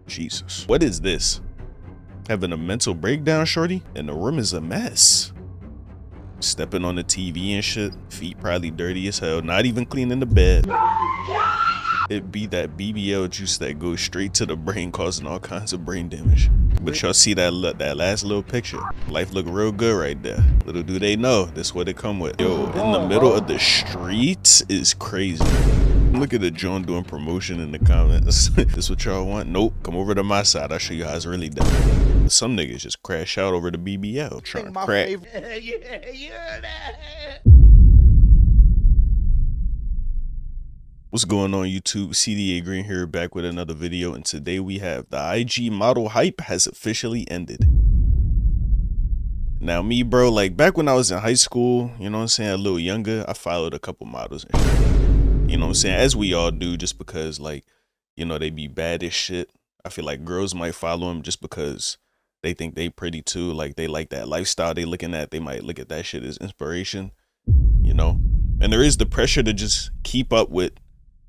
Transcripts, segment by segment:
Jesus. What is this? Having a mental breakdown, shorty? And the room is a mess. Stepping on the TV and shit. Feet probably dirty as hell. Not even cleaning the bed. It be that BBL juice that goes straight to the brain, causing all kinds of brain damage. But y'all see that last little picture? Life look real good right there. Little do they know, this what it come with. Yo, in the middle of the streets is crazy. Look at the John doing promotion in the comments. This what y'all want? Nope. Come over to my side. I'll show you how it's really done. Some niggas just crash out over the BBL. Trying to crack. What's going on YouTube? CDA Green here, back with another video, and today we have the IG model hype has officially ended. Now me, bro, like back when I was in high school, you know what I'm saying, a little younger, I followed a couple models and shit. You know what I'm saying, as we all do, just because, like, you know, they be bad as shit. I feel like girls might follow them just because they think they pretty too, like they like that lifestyle they looking at. They might look at that shit as inspiration, you know. And there is the pressure to just keep up with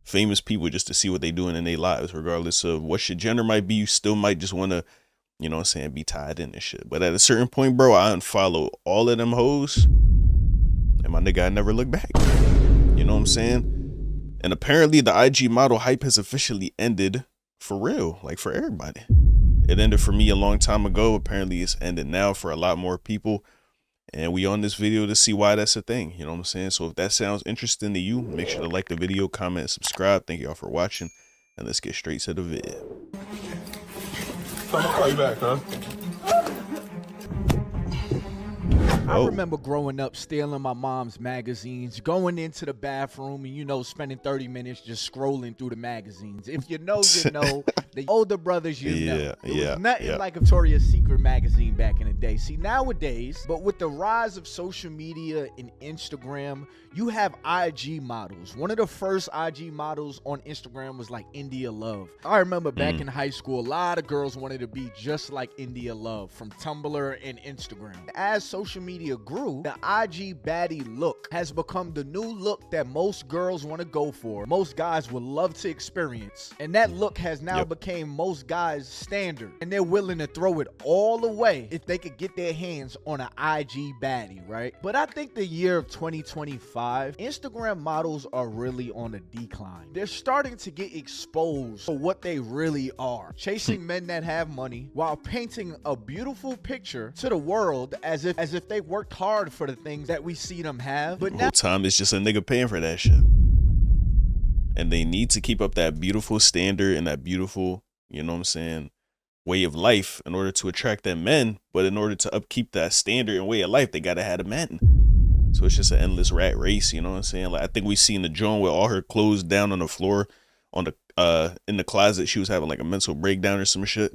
famous people just to see what they doing in their lives, regardless of what your gender might be. You still might just want to, you know what I'm saying, be tied in this shit. But at a certain point, bro, I unfollow all of them hoes, and my nigga, I never look back. You know what I'm saying? And apparently the IG model hype has officially ended for real, like for everybody. It ended for me a long time ago. Apparently it's ended now for a lot more people. And we on this video to see why that's a thing. You know what I'm saying? So if that sounds interesting to you, make sure to like the video, comment, subscribe. Thank y'all for watching. And let's get straight to the vid. I'm gonna call you back, huh? I remember growing up stealing my mom's magazines, going into the bathroom and, you know, spending 30 minutes just scrolling through the magazines. If you know, you know. The older brothers, you know. It was nothing like a Victoria's Secret magazine back in the day. See, nowadays, but with the rise of social media and Instagram, you have IG models. One of the first IG models on Instagram was like India Love. I remember back in high school, a lot of girls wanted to be just like India Love from Tumblr and Instagram. As social media grew, the IG baddie look has become the new look that most girls want to go for. Most guys would love to experience. And that look has now became most guys' standard. And they're willing to throw it all away if they could get their hands on an IG baddie, right? But I think the year of 2025, Instagram models are really on a decline. They're starting to get exposed for what they really are. Chasing men that have money while painting a beautiful picture to the world as if they worked hard for the things that we see them have. But now time it's just a nigga paying for that shit. And they need to keep up that beautiful standard and that beautiful, you know what I'm saying, way of life in order to attract them men. But in order to upkeep that standard and way of life, they gotta have the men. So it's just an endless rat race, you know what I'm saying? Like I think we seen the Joan with all her clothes down on the floor on the in the closet. She was having like a mental breakdown or some shit.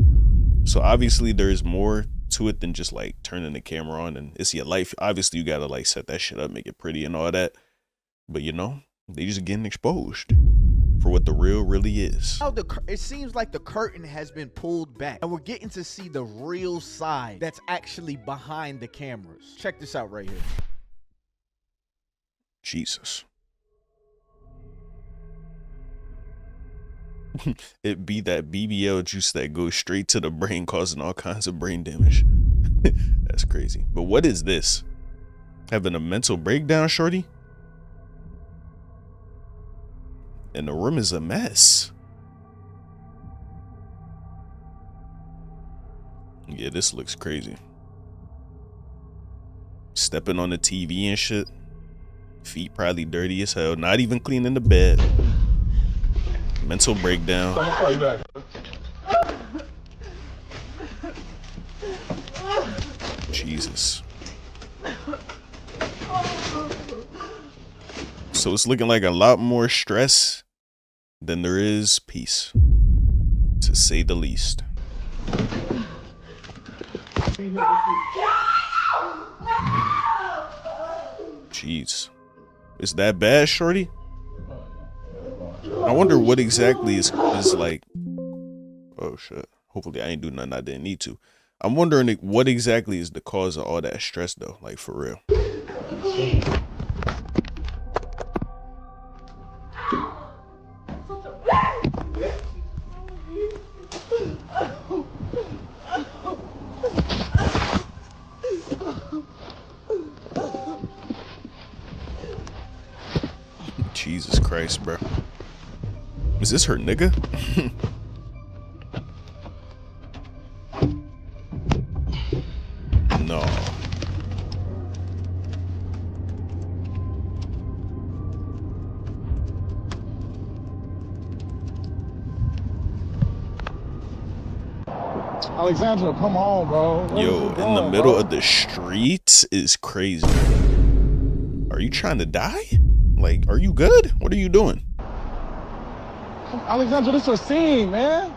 So obviously there's more to it than just like turning the camera on and it's your life. Obviously you gotta like set that shit up, make it pretty and all that. But you know, they just getting exposed for what the real really is. It seems like the curtain has been pulled back and we're getting to see the real side that's actually behind the cameras. Check this out right here. Jesus. It be that BBL juice that goes straight to the brain, causing all kinds of brain damage. That's crazy. But what is this? Having a mental breakdown, shorty? And the room is a mess. Yeah, this looks crazy. Stepping on the TV and shit. Feet probably dirty as hell. Not even cleaning the bed. Mental breakdown. I'm gonna call you back. Jesus. So it's looking like a lot more stress than there is peace, to say the least. Jeez. Is that bad, shorty? I wonder what exactly is like. Oh shit. Hopefully I ain't do nothing I didn't need to. I'm wondering what exactly is the cause of all that stress though, like for real. Christ, bro. Is this her nigga? No. Alexandra, come on, bro. Where Yo, you in going, the middle bro? of the streets is crazy. Are you trying to die? Like, are you good? What are you doing? Alexandra, this is a scene, man.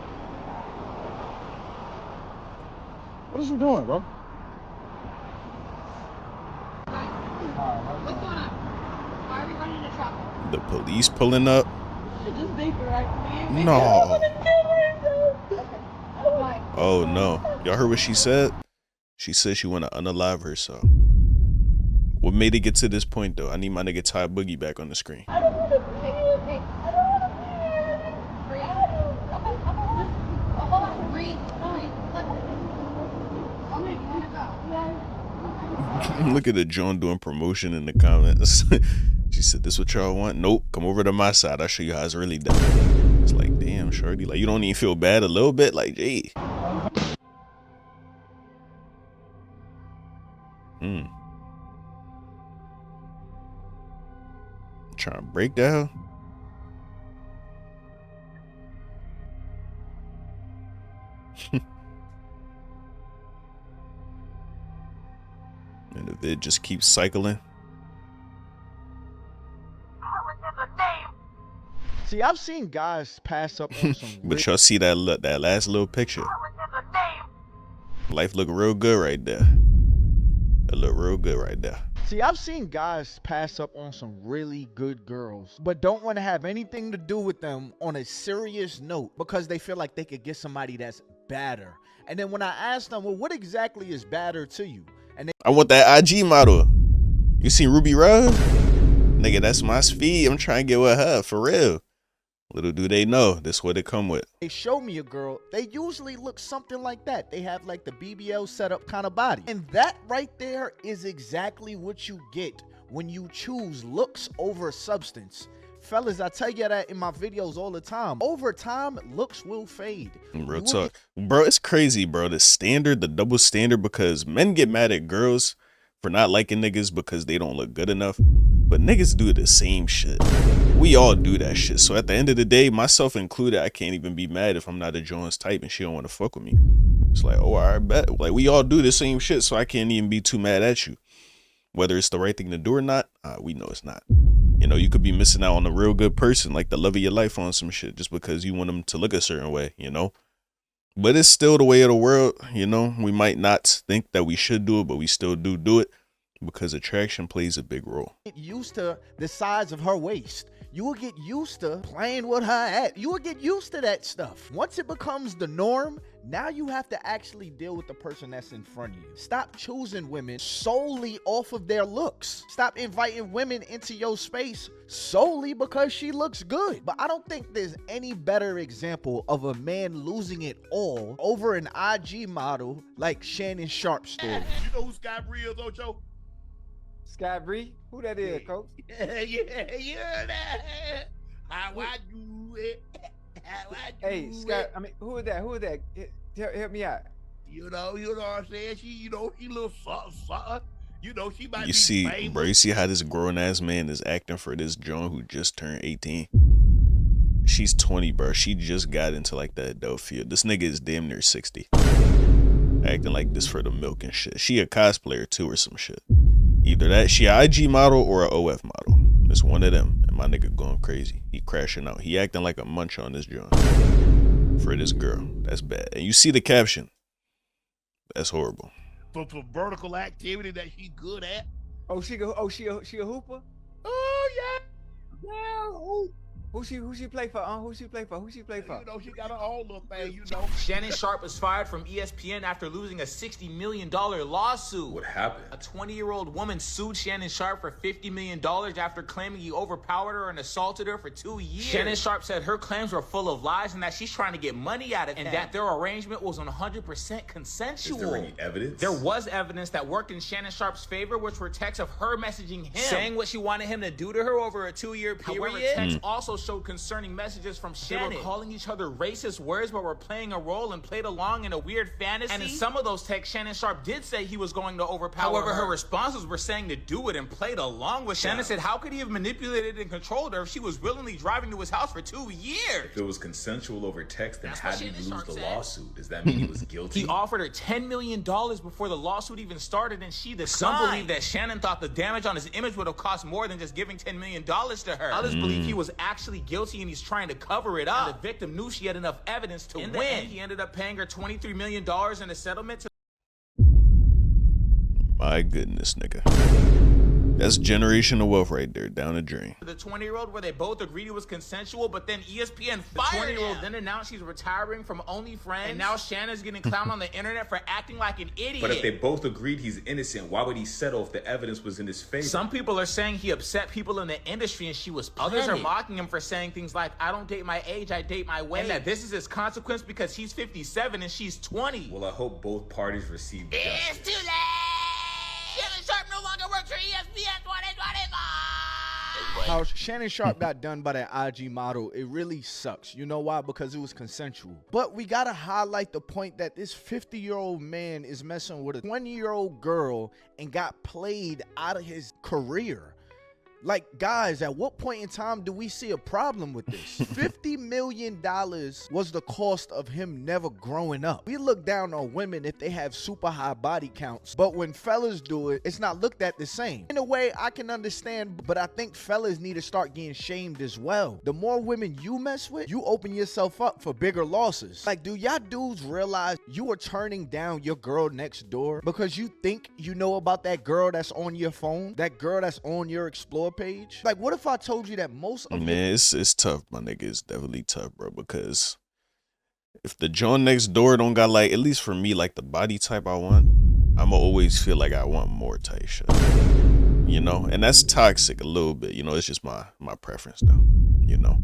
What is you doing, bro? What's going on? Why are we running the truck? The police pulling up? Just vapor, right? No. Why? Oh no. Y'all heard what she said? She said she wanna unalive herself. What made it get to this point though? I need my nigga Ty Boogie back on the screen. I don't want to breathe. I don't want to breathe. Hold on. Breathe. Okay, you want to go? Look at the Joan doing promotion in the comments. She said, "This what y'all want? Nope. Come over to my side. I'll show you how it's really done." It's like, damn, shorty. Like, you don't even feel bad a little bit? Like, gee. Trying to break down. And the vid just keeps cycling. See, I've seen guys pass up on some But y'all see that that last little picture? Life look real good right there. It look real good right there. See, I've seen guys pass up on some really good girls, but don't want to have anything to do with them on a serious note because they feel like they could get somebody that's badder. And then when I ask them, well, what exactly is badder to you? And they I want that IG model. You seen Ruby Rose? Nigga, that's my speed. I'm trying to get with her, for real. Little do they know, this what it come with. show me a girl, they usually look something like that. They have like the BBL setup kind of body. And that right there is exactly what you get when you choose looks over substance. Fellas, I tell you that in my videos all the time. Over time, looks will fade. Real talk. Bro, it's crazy, bro. The standard, the double standard, because men get mad at girls for not liking niggas because they don't look good enough. But niggas do the same shit. We all do that shit. So at the end of the day, myself included, I can't even be mad if I'm not a Jones type and she don't want to fuck with me. It's like, oh, all right, bet. Like, we all do the same shit, so I can't even be too mad at you. Whether it's the right thing to do or not, we know it's not. You know, you could be missing out on a real good person, like the love of your life on some shit, just because you want them to look a certain way, you know? But it's still the way of the world, you know? We might not think that we should do it, but we still do it because attraction plays a big role. Get used to the size of her waist. You will get used to playing with her at. You will get used to that stuff. Once it becomes the norm, now you have to actually deal with the person that's in front of you. Stop choosing women solely off of their looks. Stop inviting women into your space solely because she looks good. But I don't think there's any better example of a man losing it all over an IG model like Shannon Sharp's story. You know who Sky Bree is, Ocho? Sky Bree? Who that is, coach? yeah, that. How I do it. How I do Hey, Sky, it. I mean, who is that? Who is that? Help me out. You know what I'm saying? She little something. You know, she might You be see, famous. bro, you see how this grown-ass man is acting for this Joan who just turned 18? She's 20, bro. She just got into, like, the adult field. This nigga is damn near 60. Acting like this for the milk and shit. She a cosplayer, too, or some shit. Either that, she a IG model or a OF model. It's one of them. And my nigga going crazy. He crashing out. He acting like a munch on this joint. For this girl. That's bad. And you see the caption. That's horrible. For vertical activity that she good at. Oh, she a hooper? Oh, yeah. Yeah, Who she play for? Who she play for? Who she play for? You know, she got her own little thing, you know. Shannon Sharpe was fired from ESPN after losing a $60 million lawsuit. What happened? A 20-year-old woman sued Shannon Sharpe for $50 million after claiming he overpowered her and assaulted her for 2 years. Shannon Sharpe said her claims were full of lies and that she's trying to get money out of him, and that their arrangement was 100% consensual. Is there any evidence? There was evidence that worked in Shannon Sharpe's favor, which were texts of her messaging him, saying what she wanted him to do to her over a 2-year period. However, texts also showed concerning messages from Shannon. They were calling each other racist words, but were playing a role and played along in a weird fantasy. And in some of those texts, Shannon Sharpe did say he was going to overpower her. However, her responses were saying to do it and played along with Shannon. Said, how could he have manipulated and controlled her if she was willingly driving to his house for 2 years? If it was consensual over text, then how did he lose the lawsuit? Does that mean he was guilty? He offered her $10 million before the lawsuit even started, and she declined. Some believe that Shannon thought the damage on his image would have cost more than just giving $10 million to her. Others believe he was actually guilty and he's trying to cover it up. And the victim knew she had enough evidence to win. And he ended up paying her $23 million in a settlement to... My goodness, nigga. That's generational wealth right there, down the drain. The 20-year-old, where they both agreed it was consensual, but then ESPN fired the 20-year-old then announced she's retiring from OnlyFriends, and now Shannon's getting clowned on the internet for acting like an idiot. But if they both agreed he's innocent, why would he settle if the evidence was in his favor? Some people are saying he upset people in the industry and she was planning. Others are mocking him for saying things like, I don't date my age, I date my weight. And that this is his consequence because he's 57 and she's 20. Well, I hope both parties receive justice. It's too late! Shannon Sharpe no longer works for ESPN 2025! How Shannon Sharpe got done by that IG model, it really sucks. You know why? Because it was consensual. But we gotta highlight the point that this 50-year-old man is messing with a 20-year-old girl and got played out of his career. Like, guys, at what point in time do we see a problem with this? $50 million was the cost of him never growing up. We look down on women if they have super high body counts, but when fellas do it, it's not looked at the same. In a way, I can understand, but I think fellas need to start getting shamed as well. The more women you mess with, you open yourself up for bigger losses. Like, do y'all dudes realize you are turning down your girl next door because you think you know about that girl that's on your phone, that girl that's on your Explore page? Like, what if I told you that most of Man, it's tough, my nigga. It's definitely tough, bro, because if the joint next door don't got, like, at least for me, like the body type I want, I'ma always feel like I want more type shit, you know? And that's toxic a little bit, you know? It's just my preference though, you know?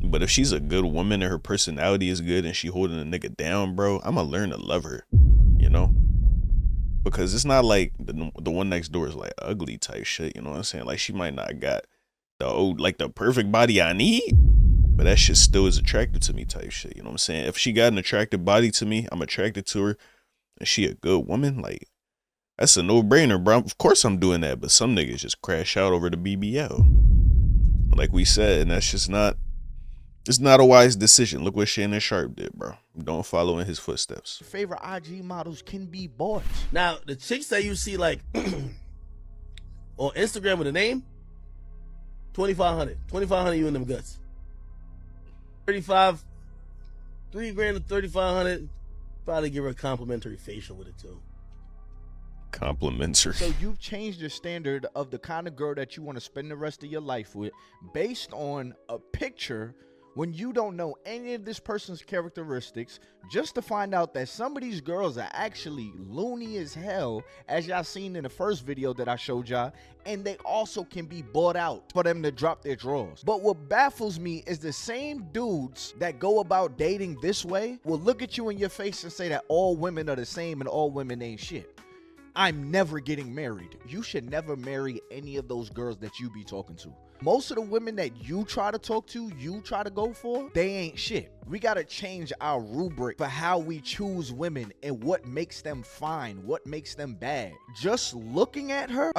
But if she's a good woman and her personality is good and she holding a nigga down, bro, I'ma learn to love her, you know? Because it's not like the one next door is like ugly type shit, you know what I'm saying? Like, she might not got the perfect body I need, but that shit still is attractive to me type shit, you know what I'm saying? If she got an attractive body to me, I'm attracted to her, and she a good woman, like, that's a no-brainer, bro. Of course I'm doing that, but some niggas just crash out over the BBL. Like we said, and that's just not, it's not a wise decision. Look what Shannon Sharpe did, bro. Don't follow in his footsteps. favorite IG models can be bought. Now, the chicks that you see, like, on Instagram with a name, 2,500. 2,500 you in them guts. 35, 3 grand to 3,500. Probably give her a complimentary facial with it, too. Complimentary. So you've changed your standard of the kind of girl that you want to spend the rest of your life with based on a picture when you don't know any of this person's characteristics, just to find out that some of these girls are actually loony as hell, as y'all seen in the first video that I showed y'all, and they also can be bought out for them to drop their drawers. But what baffles me is the same dudes that go about dating this way will look at you in your face and say that all women are the same and all women ain't shit. I'm never getting married. You should never marry any of those girls that you be talking to. Most of the women that you try to talk to, you try to go for, they ain't shit. We gotta change our rubric for how we choose women and what makes them fine, what makes them bad. Just looking at her,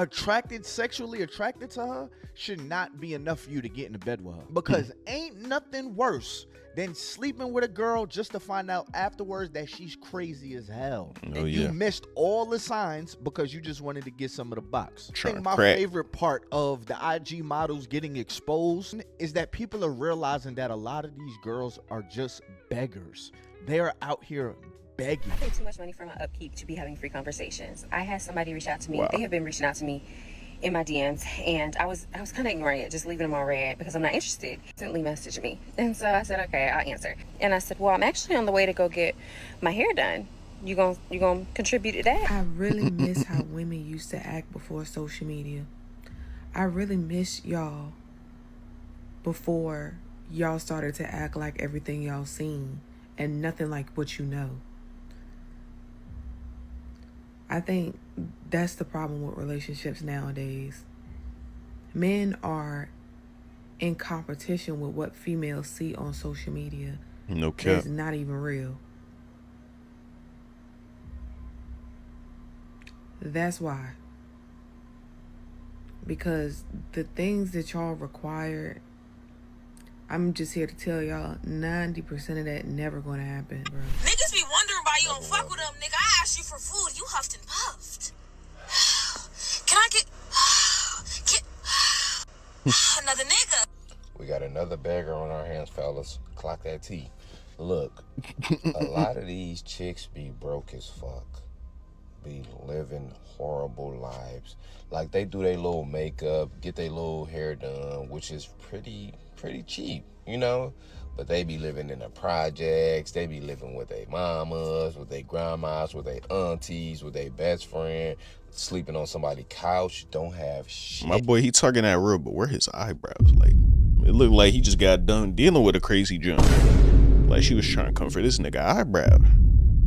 sexually attracted to her, should not be enough for you to get into bed with her. Because ain't nothing worse than sleeping with a girl just to find out afterwards that she's crazy as hell. Oh, and yeah. you missed all the signs because you just wanted to get some of the box. I think my crack. favorite part of the IG models getting exposed is that people are realizing that a lot of these girls are just beggars. They are out here begging. I pay too much money for my upkeep to be having free conversations. I had somebody reach out to me. Wow. They have been reaching out to me in my DMs, and I was kind of ignoring it, just leaving them on red because I'm not interested. Instantly messaged me, and so I said, okay, I'll answer. And I said, well, I'm actually on the way to go get my hair done. You gonna contribute to that? I really miss how women used to act before social media. I really miss y'all before y'all started to act like everything y'all seen and nothing like what you know. I think that's the problem with relationships nowadays. Men are in competition with what females see on social media. No cap. It's not even real. That's why. Because the things that y'all require, I'm just here to tell y'all, 90% of that never gonna happen, bro. Niggas be wondering why you don't fuck with them, nigga. I asked you for food, you huffed and puffed. Can I get another nigga? We got another beggar on our hands, fellas. Clock that T. Look, a lot of these chicks be broke as fuck. Be living horrible lives. Like, they do their little makeup, get their little hair done, which is pretty cheap, you know? But they be living in the projects. They be living with their mamas, with their grandmas, with their aunties, with their best friend, sleeping on somebody's couch, don't have shit. My boy, he talking that real, but where his eyebrows? Like, it looked like he just got done dealing with a crazy junk. Like, she was trying to comfort this nigga eyebrow.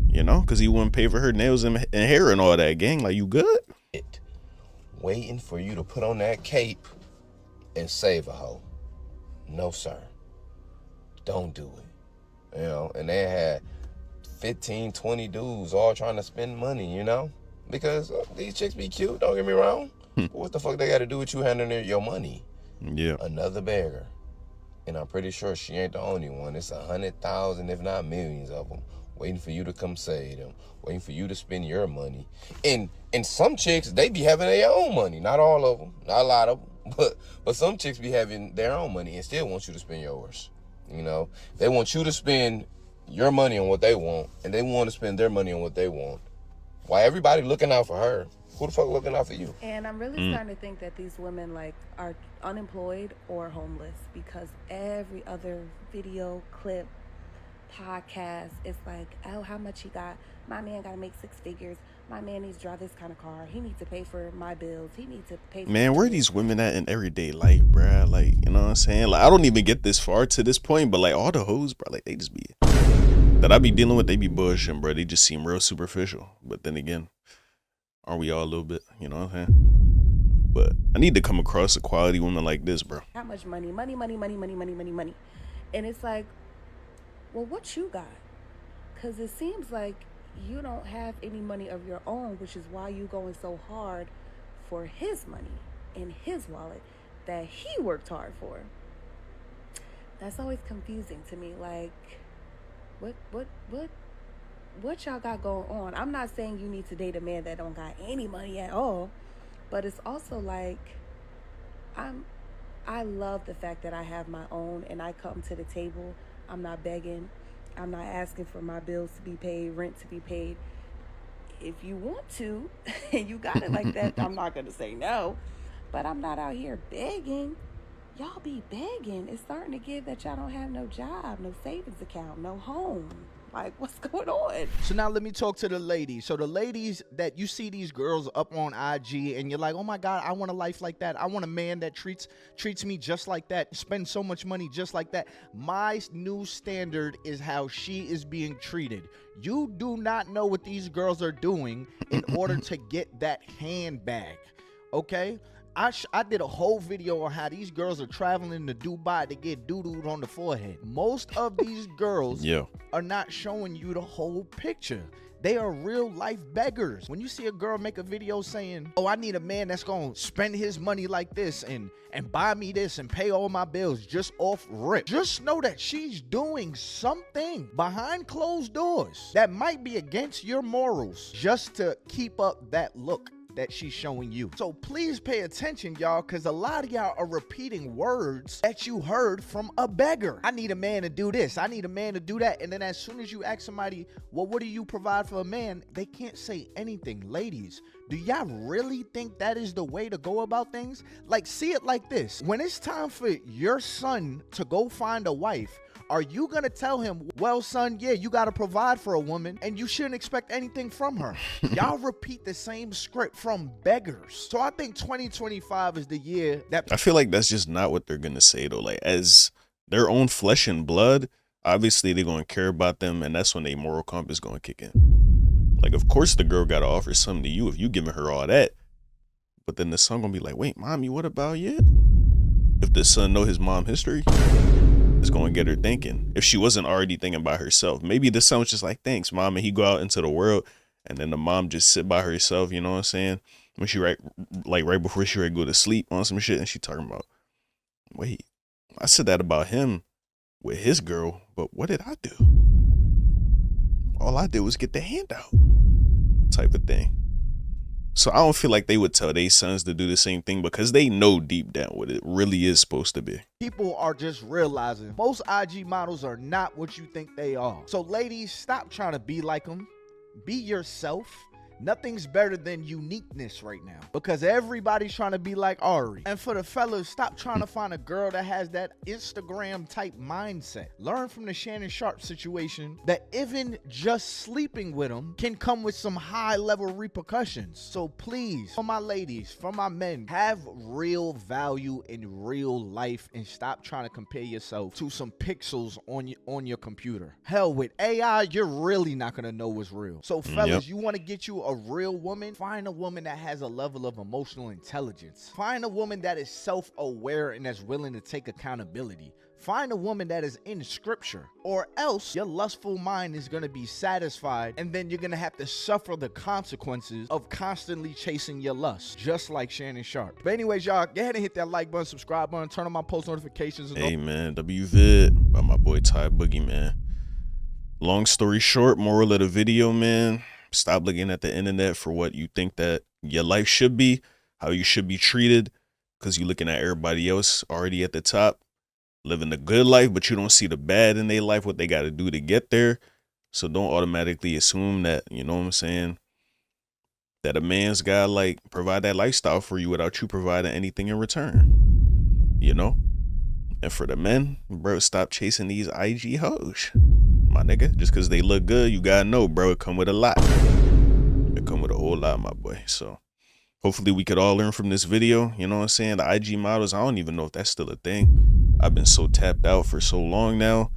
You know, because he wouldn't pay for her nails and hair and all that, gang. Like, you good? Waiting for you to put on that cape and save a hoe. No, sir. Don't do it. You know, and they had 15, 20 dudes all trying to spend money, you know? Because these chicks be cute, don't get me wrong. But what the fuck they got to do with you handling your money? Yeah. Another beggar. And I'm pretty sure she ain't the only one. It's 100,000, if not millions of them, waiting for you to come save them, waiting for you to spend your money. And some chicks, they be having their own money. Not all of them, not a lot of them, but some chicks be having their own money and still want you to spend yours. You know, they want you to spend your money on what they want, and they want to spend their money on what they want. Why everybody looking out for her? Who the fuck looking out for you? And I'm really starting to think that these women like are unemployed or homeless, because every other video clip, podcast, it's like, oh, how much he got? My man got to make 6 figures. My man needs to drive this kind of car. He needs to pay for my bills. He needs to pay for Man, where are these women at in everyday life, bruh? Like, you know what I'm saying? Like, I don't even get this far to this point, but like all the hoes, bro, like they just be that I be dealing with, they be bullshitting, bro. They just seem real superficial. But then again, aren't we all a little bit? You know what I'm saying? But I need to come across a quality woman like this, bro. how much money. And it's like, well, what you got? Because it seems like you don't have any money of your own, which is why you going so hard for his money in his wallet that he worked hard for. That's always confusing to me. Like, what y'all got going on? I'm not saying you need to date a man that don't got any money at all, but it's also like, I love the fact that I have my own and I come to the table. I'm not begging. I'm not asking for my bills to be paid, rent to be paid. If you want to, and you got it like that, I'm not going to say no. But I'm not out here begging. Y'all be begging. It's starting to give that y'all don't have no job, no savings account, no home. Like, what's going on? So now let me talk to the ladies. So the ladies that you see these girls up on IG and you're like, oh my God, I want a life like that. I want a man that treats me just like that, spend so much money just like that. My new standard is how she is being treated. You do not know what these girls are doing in order to get that handbag, okay? I did a whole video on how these girls are traveling to Dubai to get doo-dooed on the forehead. Most of these girls are not showing you the whole picture. They are real life beggars. When you see a girl make a video saying, oh, I need a man that's going to spend his money like this and buy me this and pay all my bills just off rip, just know that she's doing something behind closed doors that might be against your morals just to keep up that look. that she's showing you. So please pay attention, y'all, because a lot of y'all are repeating words that you heard from a beggar. I need a man to do this. I need a man to do that. And then as soon as you ask somebody, well, what do you provide for a man? They can't say anything. Ladies, do y'all really think that is the way to go about things? Like, see it like this. When it's time for your son to go find a wife, are you gonna tell him, well, son, yeah, you gotta provide for a woman and you shouldn't expect anything from her? Y'all repeat the same script from beggars. So I think 2025 is the year that I feel like that's just not what they're gonna say though. Like, as their own flesh and blood, obviously they're gonna care about them, and that's when their moral compass is gonna kick in. Like, of course the girl gotta offer something to you if you giving her all that. But then the son gonna be like, wait, mommy, what about you? If the son know his mom history, it's gonna get her thinking. If she wasn't already thinking about herself, maybe the son was just like, thanks, mom, and he go out into the world, and then the mom just sit by herself, you know what I'm saying? When she right before she ready to go to sleep on some shit, and she talking about, wait, I said that about him with his girl, but what did I do? All I did was get the handout, type of thing. So I don't feel like they would tell their sons to do the same thing, because they know deep down what it really is supposed to be. people are just realizing most IG models are not what you think they are. So ladies, stop trying to be like them. Be yourself. Nothing's better than uniqueness right now, because everybody's trying to be like Ari. And for the fellas, stop trying to find a girl that has that Instagram type mindset. Learn from the Shannon Sharpe situation that even just sleeping with them can come with some high level repercussions. So please, for my ladies, for my men, have real value in real life and stop trying to compare yourself to some pixels on your computer. Hell, with AI, you're really not gonna know what's real. So fellas, you want to get you a real woman? Find a woman that has a level of emotional intelligence. Find a woman that is self-aware and that's willing to take accountability. Find a woman that is in scripture, or else your lustful mind is going to be satisfied, and then you're going to have to suffer the consequences of constantly chasing your lust, just like Shannon Sharpe. But anyways, y'all, go ahead and hit that like button, subscribe button, turn on my post notifications. Hey man, WVid by my boy Ty Boogie, man. Long story short, moral of the video, man, stop looking at the internet for what you think that your life should be, how you should be treated, because you're looking at everybody else already at the top, living the good life, but you don't see the bad in their life, what they got to do to get there. So don't automatically assume that, you know what I'm saying, that a man's got like provide that lifestyle for you without you providing anything in return, you know? And for the men, bro, stop chasing these IG hoes, my nigga. Just because they look good, you gotta know, bro, it come with a lot. It come with a whole lot, my boy. So hopefully we could all learn from this video. You know what I'm saying? The IG models, I don't even know if that's still a thing. I've been so tapped out for so long now.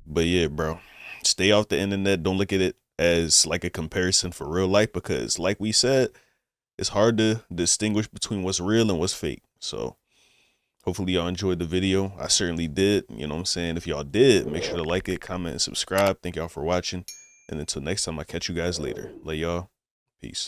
But yeah, bro, stay off the internet. Don't look at it as like a comparison for real life, because like we said, it's hard to distinguish between what's real and what's fake. So hopefully y'all enjoyed the video. I certainly did. You know what I'm saying? If y'all did, make sure to like it, comment, and subscribe. Thank y'all for watching. And until next time, I'll catch you guys later. Love y'all. Peace.